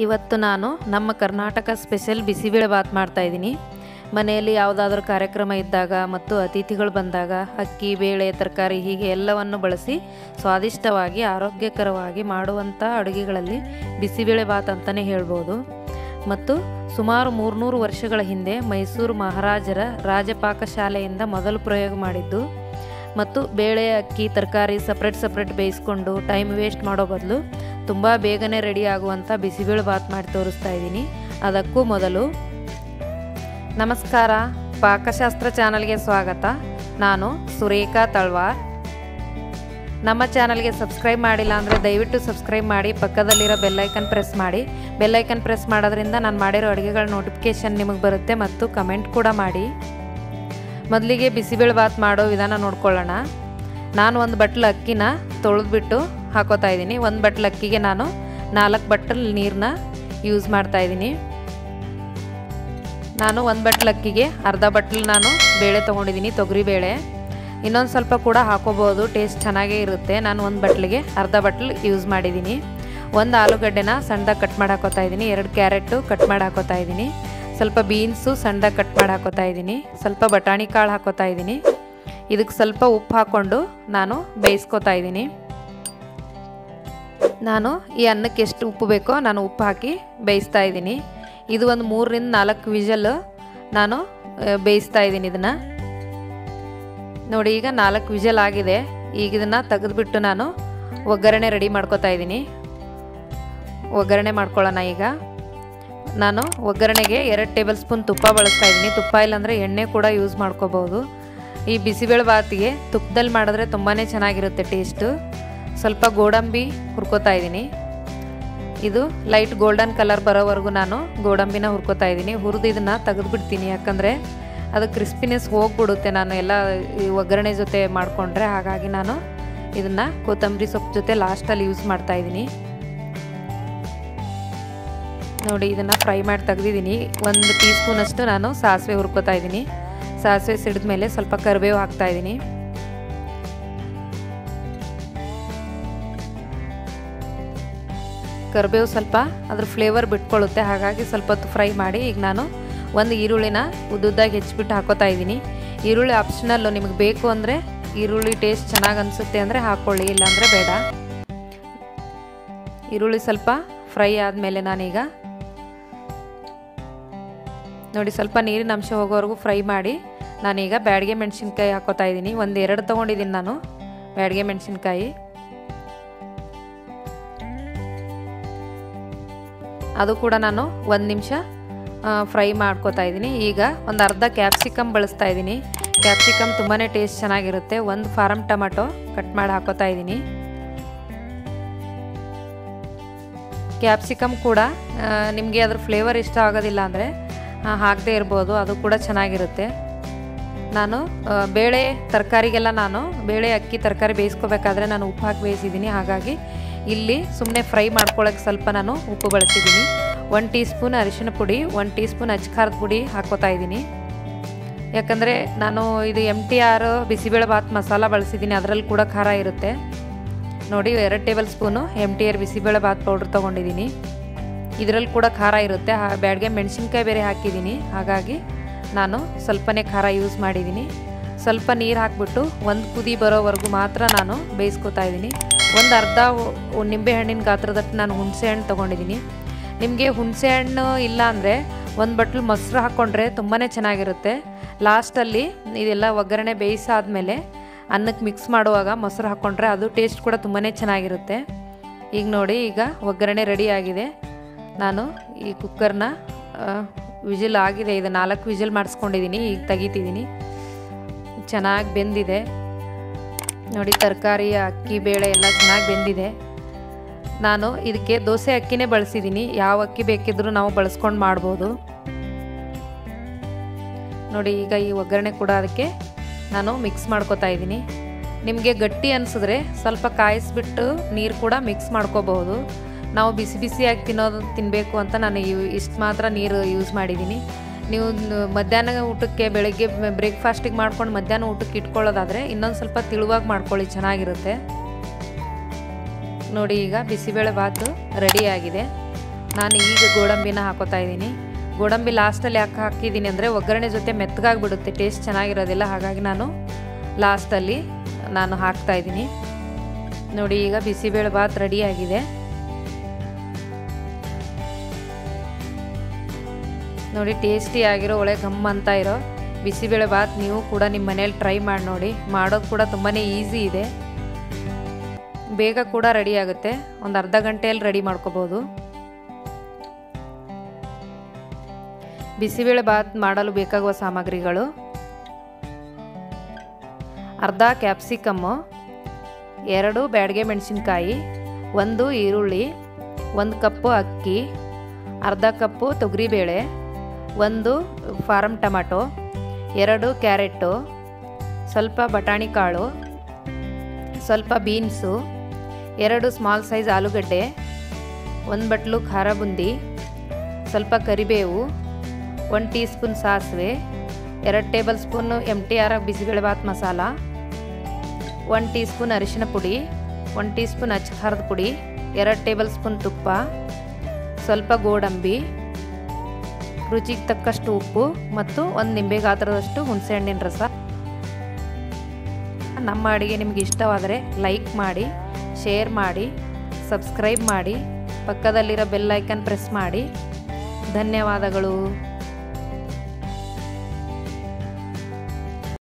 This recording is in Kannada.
ಇವತ್ತು ನಾನು ನಮ್ಮ ಕರ್ನಾಟಕ ಸ್ಪೆಷಲ್ ಬಿಸಿಬೇಳೆ ಬಾತ್ ಮಾಡ್ತಾ ಇದ್ದೀನಿ. ಮನೆಯಲ್ಲಿ ಯಾವುದಾದ್ರೂ ಕಾರ್ಯಕ್ರಮ ಇದ್ದಾಗ ಮತ್ತು ಅತಿಥಿಗಳು ಬಂದಾಗ ಅಕ್ಕಿ, ಬೇಳೆ, ತರಕಾರಿ ಹೀಗೆ ಎಲ್ಲವನ್ನು ಬಳಸಿ ಸ್ವಾದಿಷ್ಟವಾಗಿ ಆರೋಗ್ಯಕರವಾಗಿ ಮಾಡುವಂಥ ಅಡುಗೆಗಳಲ್ಲಿ ಬಿಸಿಬೇಳೆ ಬಾತ್ ಅಂತಲೇ ಹೇಳ್ಬೋದು. ಮತ್ತು ಸುಮಾರು 300 ವರ್ಷಗಳ ಹಿಂದೆ ಮೈಸೂರು ಮಹಾರಾಜರ ರಾಜಪಾಕಶಾಲೆಯಿಂದ ಮೊದಲು ಪ್ರಯೋಗ ಮಾಡಿದ್ದು. ಮತ್ತು ಬೇಳೆ, ಅಕ್ಕಿ, ತರಕಾರಿ ಸಪ್ರೇಟ್ ಬೇಯಿಸ್ಕೊಂಡು ಟೈಮ್ ವೇಸ್ಟ್ ಮಾಡೋ ಬದಲು ತುಂಬ ಬೇಗನೆ ರೆಡಿ ಆಗುವಂಥ ಬಿಸಿಬೇಳೆ ಬಾತ್ ಮಾಡಿ ತೋರಿಸ್ತಾ ಇದ್ದೀನಿ. ಅದಕ್ಕೂ ಮೊದಲು ನಮಸ್ಕಾರ, ಪಾಕಶಾಸ್ತ್ರ ಚಾನಲ್ಗೆ ಸ್ವಾಗತ. ನಾನು ಸುರೇಖಾ ತಳ್ವಾರ್. ನಮ್ಮ ಚಾನಲ್ಗೆ ಸಬ್ಸ್ಕ್ರೈಬ್ ಮಾಡಿಲ್ಲ ಅಂದರೆ ದಯವಿಟ್ಟು ಸಬ್ಸ್ಕ್ರೈಬ್ ಮಾಡಿ, ಪಕ್ಕದಲ್ಲಿರೋ ಬೆಲ್ಲೈಕನ್ ಪ್ರೆಸ್ ಮಾಡಿ. ಬೆಲ್ಲೈಕನ್ ಪ್ರೆಸ್ ಮಾಡೋದ್ರಿಂದ ನಾನು ಮಾಡಿರೋ ಅಡುಗೆಗಳ ನೋಟಿಫಿಕೇಷನ್ ನಿಮಗೆ ಬರುತ್ತೆ. ಮತ್ತು ಕಮೆಂಟ್ ಕೂಡ ಮಾಡಿ. ಮೊದಲಿಗೆ ಬಿಸಿಬೇಳೆ ಬಾತ್ ಮಾಡೋ ವಿಧಾನ ನೋಡ್ಕೊಳ್ಳೋಣ. ನಾನು ಒಂದು ಬಟ್ಲು ಅಕ್ಕಿನ ತೊಳೆದ್ಬಿಟ್ಟು ಹಾಕೋತಾ ಇದ್ದೀನಿ. ಒಂದು ಬಟ್ಲು ಅಕ್ಕಿಗೆ ನಾನು 4 ಬಟ್ಟಲು ನೀರನ್ನ ಯೂಸ್ ಮಾಡ್ತಾ ಇದ್ದೀನಿ. ನಾನು ಒಂದು ಬಟ್ಲು ಅಕ್ಕಿಗೆ ಅರ್ಧ ಬಟ್ಲು ನಾನು ಬೇಳೆ ತೊಗೊಂಡಿದ್ದೀನಿ, ತೊಗರಿ ಬೇಳೆ. ಇನ್ನೊಂದು ಸ್ವಲ್ಪ ಕೂಡ ಹಾಕೋಬೋದು, ಟೇಸ್ಟ್ ಚೆನ್ನಾಗೇ ಇರುತ್ತೆ. ನಾನು ಒಂದು ಬಟ್ಲಿಗೆ ಅರ್ಧ ಬಟ್ಲು ಯೂಸ್ ಮಾಡಿದ್ದೀನಿ. ಒಂದು ಆಲೂಗಡ್ಡೆನ ಸಣ್ಣದಾಗಿ ಕಟ್ ಮಾಡಿ ಹಾಕೋತಾ ಇದ್ದೀನಿ. 2 ಕ್ಯಾರೆಟು ಕಟ್ ಮಾಡಿ ಹಾಕೋತಾ ಇದ್ದೀನಿ. ಸ್ವಲ್ಪ ಬೀನ್ಸು ಸಣ್ಣದಾಗಿ ಕಟ್ ಮಾಡಿ ಹಾಕೋತಾ ಇದ್ದೀನಿ. ಸ್ವಲ್ಪ ಬಟಾಣಿ ಕಾಳು ಹಾಕೋತಾ ಇದ್ದೀನಿ. ಇದಕ್ಕೆ ಸ್ವಲ್ಪ ಉಪ್ಪು ಹಾಕ್ಕೊಂಡು ನಾನು ಬೇಯಿಸ್ಕೊತಾ ಇದ್ದೀನಿ. ನಾನು ಈ ಅನ್ನಕ್ಕೆ ಎಷ್ಟು ಉಪ್ಪು ಬೇಕೋ ನಾನು ಉಪ್ಪು ಹಾಕಿ ಬೇಯಿಸ್ತಾ ಇದ್ದೀನಿ. ಇದು ಒಂದು 3 ರಿಂದ 4 ವಿಷಲ್ ನಾನು ಬೇಯಿಸ್ತಾ ಇದ್ದೀನಿ. ಇದನ್ನು ನೋಡಿ, ಈಗ 4 ವಿಷಲ್ ಆಗಿದೆ. ಈಗ ಇದನ್ನು ತೆಗೆದುಬಿಟ್ಟು ನಾನು ಒಗ್ಗರಣೆ ರೆಡಿ ಮಾಡ್ಕೊತಾ ಇದ್ದೀನಿ. ಒಗ್ಗರಣೆ ಮಾಡ್ಕೊಳ್ಳೋಣ. ಈಗ ನಾನು ಒಗ್ಗರಣೆಗೆ 2 ಟೇಬಲ್ ಸ್ಪೂನ್ ತುಪ್ಪ ಬಳಸ್ತಾ ಇದ್ದೀನಿ. ತುಪ್ಪ ಇಲ್ಲಾಂದರೆ ಎಣ್ಣೆ ಕೂಡ ಯೂಸ್ ಮಾಡ್ಕೋಬೋದು. ಈ ಬಿಸಿಬೇಳೆ ಬಾತಿಗೆ ತುಪ್ಪದಲ್ಲಿ ಮಾಡಿದ್ರೆ ತುಂಬಾ ಚೆನ್ನಾಗಿರುತ್ತೆ ಟೇಸ್ಟು. ಸ್ವಲ್ಪ ಗೋಡಂಬಿ ಹುರ್ಕೋತಾ ಇದ್ದೀನಿ. ಇದು ಲೈಟ್ ಗೋಲ್ಡನ್ ಕಲರ್ ಬರೋವರೆಗೂ ನಾನು ಗೋಡಂಬಿನ ಹುರ್ಕೋತಾ ಇದ್ದೀನಿ. ಹುರಿದು ಇದನ್ನು ತೆಗೆದುಬಿಡ್ತೀನಿ, ಯಾಕಂದರೆ ಅದು ಕ್ರಿಸ್ಪಿನೆಸ್ ಹೋಗ್ಬಿಡುತ್ತೆ ನಾನು ಎಲ್ಲ ಈ ಒಗ್ಗರಣೆ ಜೊತೆ ಮಾಡಿಕೊಂಡ್ರೆ. ಹಾಗಾಗಿ ನಾನು ಇದನ್ನು ಕೊತ್ತಂಬರಿ ಸೊಪ್ಪು ಜೊತೆ ಲಾಸ್ಟಲ್ಲಿ ಯೂಸ್ ಮಾಡ್ತಾ ಇದ್ದೀನಿ. ನೋಡಿ, ಇದನ್ನು ಫ್ರೈ ಮಾಡಿ ತೆಗೆದಿದ್ದೀನಿ. 1 ಟೀ ಸ್ಪೂನಷ್ಟು ನಾನು ಸಾಸಿವೆ ಹುರ್ಕೋತಾ ಇದ್ದೀನಿ. ಸಾಸಿವೆ ಸಿಡಿದ ಮೇಲೆ ಸ್ವಲ್ಪ ಕರಿಬೇವು ಹಾಕ್ತಾ ಇದ್ದೀನಿ. ಕರಿಬೇವು ಸ್ವಲ್ಪ ಅದ್ರ ಫ್ಲೇವರ್ ಬಿಟ್ಕೊಳ್ಳುತ್ತೆ, ಹಾಗಾಗಿ ಸ್ವಲ್ಪ ಹೊತ್ತು ಫ್ರೈ ಮಾಡಿ. ಈಗ ನಾನು ಒಂದು ಈರುಳ್ಳಿನ ಉದ್ದುದ್ದಾಗಿ ಹೆಚ್ಚಿಬಿಟ್ಟು ಹಾಕೋತಾ ಇದ್ದೀನಿ. ಈರುಳ್ಳಿ ಆಪ್ಷನಲ್ಲು, ನಿಮಗೆ ಬೇಕು ಅಂದರೆ ಈರುಳ್ಳಿ ಟೇಸ್ಟ್ ಚೆನ್ನಾಗಿ ಅನಿಸುತ್ತೆ ಅಂದರೆ ಹಾಕ್ಕೊಳ್ಳಿ, ಇಲ್ಲಾಂದರೆ ಬೇಡ. ಈರುಳ್ಳಿ ಸ್ವಲ್ಪ ಫ್ರೈ ಆದಮೇಲೆ ನಾನೀಗ ನೋಡಿ ಸ್ವಲ್ಪ ನೀರಿನ ಅಂಶ ಹೋಗೋವರೆಗೂ ಫ್ರೈ ಮಾಡಿ ನಾನೀಗ ಬ್ಯಾಡಗೆ ಮೆಣಸಿನ್ಕಾಯಿ ಹಾಕೋತಾ ಇದ್ದೀನಿ. 1-2 ತೊಗೊಂಡಿದ್ದೀನಿ ನಾನು ಬ್ಯಾಡಗೆ ಮೆಣಸಿನ್ಕಾಯಿ. ಅದು ಕೂಡ ನಾನು 1 ನಿಮಿಷ ಫ್ರೈ ಮಾಡ್ಕೋತಾ ಇದ್ದೀನಿ. ಈಗ ಒಂದು ಅರ್ಧ ಕ್ಯಾಪ್ಸಿಕಮ್ ಬಳಸ್ತಾ ಇದ್ದೀನಿ. ಕ್ಯಾಪ್ಸಿಕಮ್ ತುಂಬಾ ಟೇಸ್ಟ್ ಚೆನ್ನಾಗಿರುತ್ತೆ. 1 ಫಾರಮ್ ಟೊಮೆಟೊ ಕಟ್ ಮಾಡಿ ಹಾಕೋತಾ ಇದ್ದೀನಿ. ಕ್ಯಾಪ್ಸಿಕಮ್ ಕೂಡ ನಿಮಗೆ ಅದ್ರ ಫ್ಲೇವರ್ ಇಷ್ಟ ಆಗೋದಿಲ್ಲ ಅಂದರೆ ಹಾಕದೇ ಇರ್ಬೋದು, ಅದು ಕೂಡ ಚೆನ್ನಾಗಿರುತ್ತೆ. ನಾನು ಬೇಳೆ ತರಕಾರಿಗೆಲ್ಲ ನಾನು ಬೇಳೆ, ಅಕ್ಕಿ, ತರಕಾರಿ ಬೇಯಿಸ್ಕೋಬೇಕಾದ್ರೆ ನಾನು ಉಪ್ಪು ಹಾಕಿ ಬೇಯಿಸಿದ್ದೀನಿ. ಹಾಗಾಗಿ ಇಲ್ಲಿ ಸುಮ್ಮನೆ ಫ್ರೈ ಮಾಡ್ಕೊಳ್ಳೋಕ್ಕೆ ಸ್ವಲ್ಪ ನಾನು ಉಪ್ಪು ಬಳಸಿದ್ದೀನಿ. 1 ಟೀ ಸ್ಪೂನ್ ಅರಿಶಿನ ಪುಡಿ, 1 ಟೀ ಸ್ಪೂನ್ ಅಚ್ಕಾರದ ಪುಡಿ ಹಾಕೋತಾ ಇದ್ದೀನಿ. ಯಾಕಂದರೆ ನಾನು ಇದು MTR ಬಿಸಿಬೇಳೆ ಬಾತ್ ಮಸಾಲ ಬಳಸಿದ್ದೀನಿ, ಅದರಲ್ಲಿ ಕೂಡ ಖಾರ ಇರುತ್ತೆ. ನೋಡಿ, 2 table spoon MTR bisibele bath powder ತೊಗೊಂಡಿದ್ದೀನಿ. ಇದರಲ್ಲಿ ಕೂಡ ಖಾರ ಇರುತ್ತೆ. ಬ್ಯಾಡಗೆ ಮೆಣಸಿನ್ಕಾಯಿ ಬೇರೆ ಹಾಕಿದ್ದೀನಿ, ಹಾಗಾಗಿ ನಾನು ಸ್ವಲ್ಪನೇ ಖಾರ ಯೂಸ್ ಮಾಡಿದ್ದೀನಿ. ಸ್ವಲ್ಪ ನೀರು ಹಾಕಿಬಿಟ್ಟು 1 ಕುದಿ ಬರೋವರೆಗೂ ಮಾತ್ರ ನಾನು ಬೇಯಿಸ್ಕೊತಾ ಇದ್ದೀನಿ. ಒಂದು ಅರ್ಧ ನಿಂಬೆಹಣ್ಣಿನ ಗಾತ್ರದಟ್ಟು ನಾನು ಹುಣಸೆಹಣ್ಣು ತೊಗೊಂಡಿದ್ದೀನಿ. ನಿಮಗೆ ಹುಣಸೆಹಣ್ಣು ಇಲ್ಲ ಅಂದರೆ 1 ಬಟ್ಲು ಮೊಸರು ಹಾಕ್ಕೊಂಡ್ರೆ ತುಂಬಾ ಚೆನ್ನಾಗಿರುತ್ತೆ. ಲಾಸ್ಟಲ್ಲಿ ಇದೆಲ್ಲ ಒಗ್ಗರಣೆ ಬೇಯಿಸಾದ್ಮೇಲೆ ಅನ್ನಕ್ಕೆ ಮಿಕ್ಸ್ ಮಾಡುವಾಗ ಮೊಸರು ಹಾಕ್ಕೊಂಡ್ರೆ ಅದು ಟೇಸ್ಟ್ ಕೂಡ ತುಂಬಾ ಚೆನ್ನಾಗಿರುತ್ತೆ. ಈಗ ನೋಡಿ, ಈಗ ಒಗ್ಗರಣೆ ರೆಡಿ ಆಗಿದೆ. ನಾನು ಈ ಕುಕ್ಕರ್ನ ವಿಜಿಲ್ ಆಗಿದೆ, ಇದು 4 ವಿಜಿಲ್ ಮಾಡಿಸ್ಕೊಂಡಿದ್ದೀನಿ. ಈಗ ತೆಗಿತಿದ್ದೀನಿ. ಚೆನ್ನಾಗಿ ಬೆಂದಿದೆ ನೋಡಿ. ತರಕಾರಿ, ಅಕ್ಕಿ, ಬೇಳೆ ಎಲ್ಲ ಚೆನ್ನಾಗಿ ಬೆಂದಿದೆ. ನಾನು ಇದಕ್ಕೆ ದೋಸೆ ಅಕ್ಕಿನೇ ಬಳಸಿದ್ದೀನಿ. ಯಾವ ಅಕ್ಕಿ ಬೇಕಿದ್ರೂ ನಾವು ಬಳಸ್ಕೊಂಡು ಮಾಡ್ಬೋದು. ನೋಡಿ, ಈಗ ಈ ಒಗ್ಗರಣೆ ಕೂಡ ಅದಕ್ಕೆ ನಾನು ಮಿಕ್ಸ್ ಮಾಡ್ಕೋತಾ ಇದ್ದೀನಿ. ನಿಮಗೆ ಗಟ್ಟಿ ಅನಿಸಿದ್ರೆ ಸ್ವಲ್ಪ ಕಾಯಿಸ್ಬಿಟ್ಟು ನೀರು ಕೂಡ ಮಿಕ್ಸ್ ಮಾಡ್ಕೋಬಹುದು. ನಾವು ಬಿಸಿಯಾಗಿ ತಿನ್ನಬೇಕು ಅಂತ ನಾನು ಇಷ್ಟು ಮಾತ್ರ ನೀರು ಯೂಸ್ ಮಾಡಿದ್ದೀನಿ. ನೀವು ಮಧ್ಯಾಹ್ನ ಊಟಕ್ಕೆ, ಬೆಳಗ್ಗೆ ಬ್ರೇಕ್ಫಾಸ್ಟಿಗೆ ಮಾಡ್ಕೊಂಡು ಮಧ್ಯಾಹ್ನ ಊಟಕ್ಕೆ ಇಟ್ಕೊಳ್ಳೋದಾದರೆ ಇನ್ನೊಂದು ಸ್ವಲ್ಪ ತಿಳುವಾಗಿ ಮಾಡ್ಕೊಳ್ಳಿ, ಚೆನ್ನಾಗಿರುತ್ತೆ. ನೋಡಿ, ಈಗ ಬಿಸಿಬೇಳೆ ಬಾತು ರೆಡಿ ಆಗಿದೆ. ನಾನು ಈಗ ಗೋಡಂಬಿನ ಹಾಕೋತಾ ಇದ್ದೀನಿ. ಗೋಡಂಬಿ ಲಾಸ್ಟಲ್ಲಿ ಯಾಕೆ ಹಾಕಿದ್ದೀನಿ ಅಂದರೆ ಒಗ್ಗರಣೆ ಜೊತೆ ಮೆತ್ತಗಾಗಿಬಿಡುತ್ತೆ, ಟೇಸ್ಟ್ ಚೆನ್ನಾಗಿರೋದಿಲ್ಲ. ಹಾಗಾಗಿ ನಾನು ಲಾಸ್ಟಲ್ಲಿ ಹಾಕ್ತಾಯಿದ್ದೀನಿ. ನೋಡಿ, ಈಗ ಬಿಸಿಬೇಳೆ ಬಾತ್ ರೆಡಿಯಾಗಿದೆ. ನೋಡಿ, ಟೇಸ್ಟಿಯಾಗಿರೋ ಒಳ್ಳೆ ಘಮ್ ಅಂತ ಇರೋ ಬಿಸಿಬೇಳೆ ಬಾತ್ ನೀವು ಕೂಡ ನಿಮ್ಮ ಮನೇಲಿ ಟ್ರೈ ಮಾಡಿ ನೋಡಿ. ಮಾಡೋದು ಕೂಡ ತುಂಬಾ ಈಸಿ ಇದೆ, ಬೇಗ ಕೂಡ ರೆಡಿ ಆಗುತ್ತೆ. ಒಂದು ಅರ್ಧ ಗಂಟೆಯಲ್ಲಿ ರೆಡಿ ಮಾಡ್ಕೋಬೋದು. ಬಿಸಿಬೇಳೆ ಬಾತ್ ಮಾಡಲು ಬೇಕಾಗುವ ಸಾಮಗ್ರಿಗಳು: ಅರ್ಧ ಕ್ಯಾಪ್ಸಿಕಮ್ಮು, 2 ಬ್ಯಾಡಗೆ ಮೆಣಸಿನ್ಕಾಯಿ, 1 ಈರುಳ್ಳಿ, 1 ಕಪ್ಪು ಅಕ್ಕಿ, ಅರ್ಧ ಕಪ್ಪು ತೊಗರಿಬೇಳೆ, 1 ಫಾರಮ್ ಟೊಮೆಟೊ, 2 ಕ್ಯಾರೆಟು, ಸ್ವಲ್ಪ ಬಟಾಣಿ ಕಾಳು, ಸ್ವಲ್ಪ ಬೀನ್ಸು, 2 ಸ್ಮಾಲ್ ಸೈಜ್ ಆಲೂಗಡ್ಡೆ, 1 ಬಟ್ಲು ಖಾರ ಬುಂದಿ, ಸ್ವಲ್ಪ ಕರಿಬೇವು, 1 ಟೀ ಸ್ಪೂನ್ ಸಾಸಿವೆ, 2 table spoon MTR bisibele bath masala, 1 tea spoon ಅರಿಶಿನ ಪುಡಿ, 1 ಟೀ ಸ್ಪೂನ್ ಅಚ್ಚ ಖಾರದ ಪುಡಿ, 2 ಟೇಬಲ್ ಸ್ಪೂನ್ ತುಪ್ಪ, ಸ್ವಲ್ಪ ಗೋಡಂಬಿ, ರುಚಿಗೆ ತಕ್ಕಷ್ಟು ಉಪ್ಪು ಮತ್ತು 1 ನಿಂಬೆ ಗಾತ್ರದಷ್ಟು ಹುಣಸೆಹಣ್ಣಿನ ರಸ. ನಮ್ಮ ಅಡುಗೆ ನಿಮಗೆ ಇಷ್ಟವಾದರೆ ಲೈಕ್ ಮಾಡಿ, ಶೇರ್ ಮಾಡಿ, ಸಬ್ಸ್ಕ್ರೈಬ್ ಮಾಡಿ, ಪಕ್ಕದಲ್ಲಿರೋ ಬೆಲ್ ಐಕನ್ ಪ್ರೆಸ್ ಮಾಡಿ. ಧನ್ಯವಾದಗಳು.